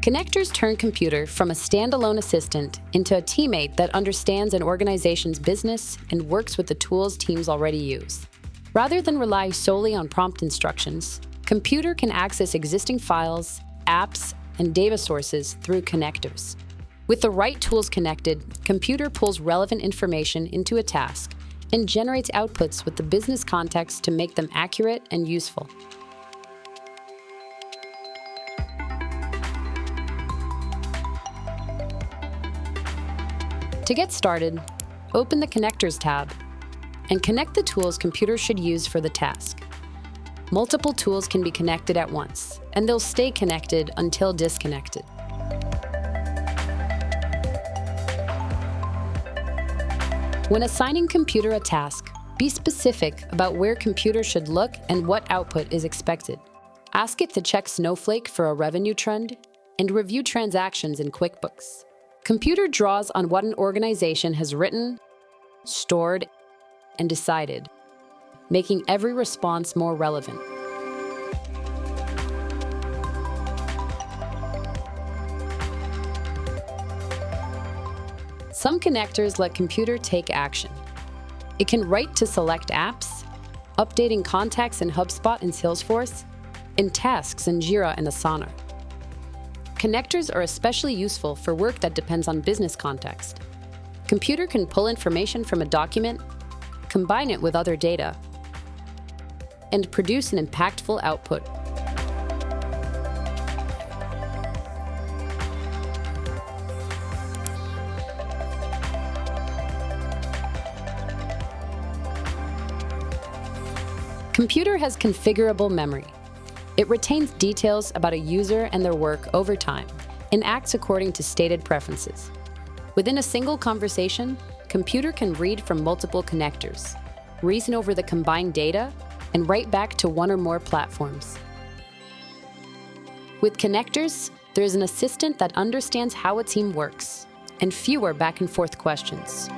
Connectors turn Computer from a standalone assistant into a teammate that understands an organization's business and works with the tools teams already use. Rather than rely solely on prompt instructions, Computer can access existing files, apps, and data sources through connectors. With the right tools connected, Computer pulls relevant information into a task and generates outputs with the business context to make them accurate and useful. To get started, open the Connectors tab and connect the tools Computer should use for the task. Multiple tools can be connected at once, and they'll stay connected until disconnected. When assigning Computer a task, be specific about where Computer should look and what output is expected. Ask it to check Snowflake for a revenue trend and review transactions in QuickBooks. Computer draws on what an organization has written, stored, and decided, making every response more relevant. Some connectors let Computer take action. It can write to select apps, updating contacts in HubSpot and Salesforce, and tasks in Jira and Asana. Connectors are especially useful for work that depends on business context. Computer can pull information from a document, combine it with other data, and produce an impactful output. Computer has configurable memory. It retains details about a user and their work over time and acts according to stated preferences. Within a single conversation, Computer can read from multiple connectors, reason over the combined data, and write back to one or more platforms. With connectors, there is an assistant that understands how a team works and fewer back-and-forth questions.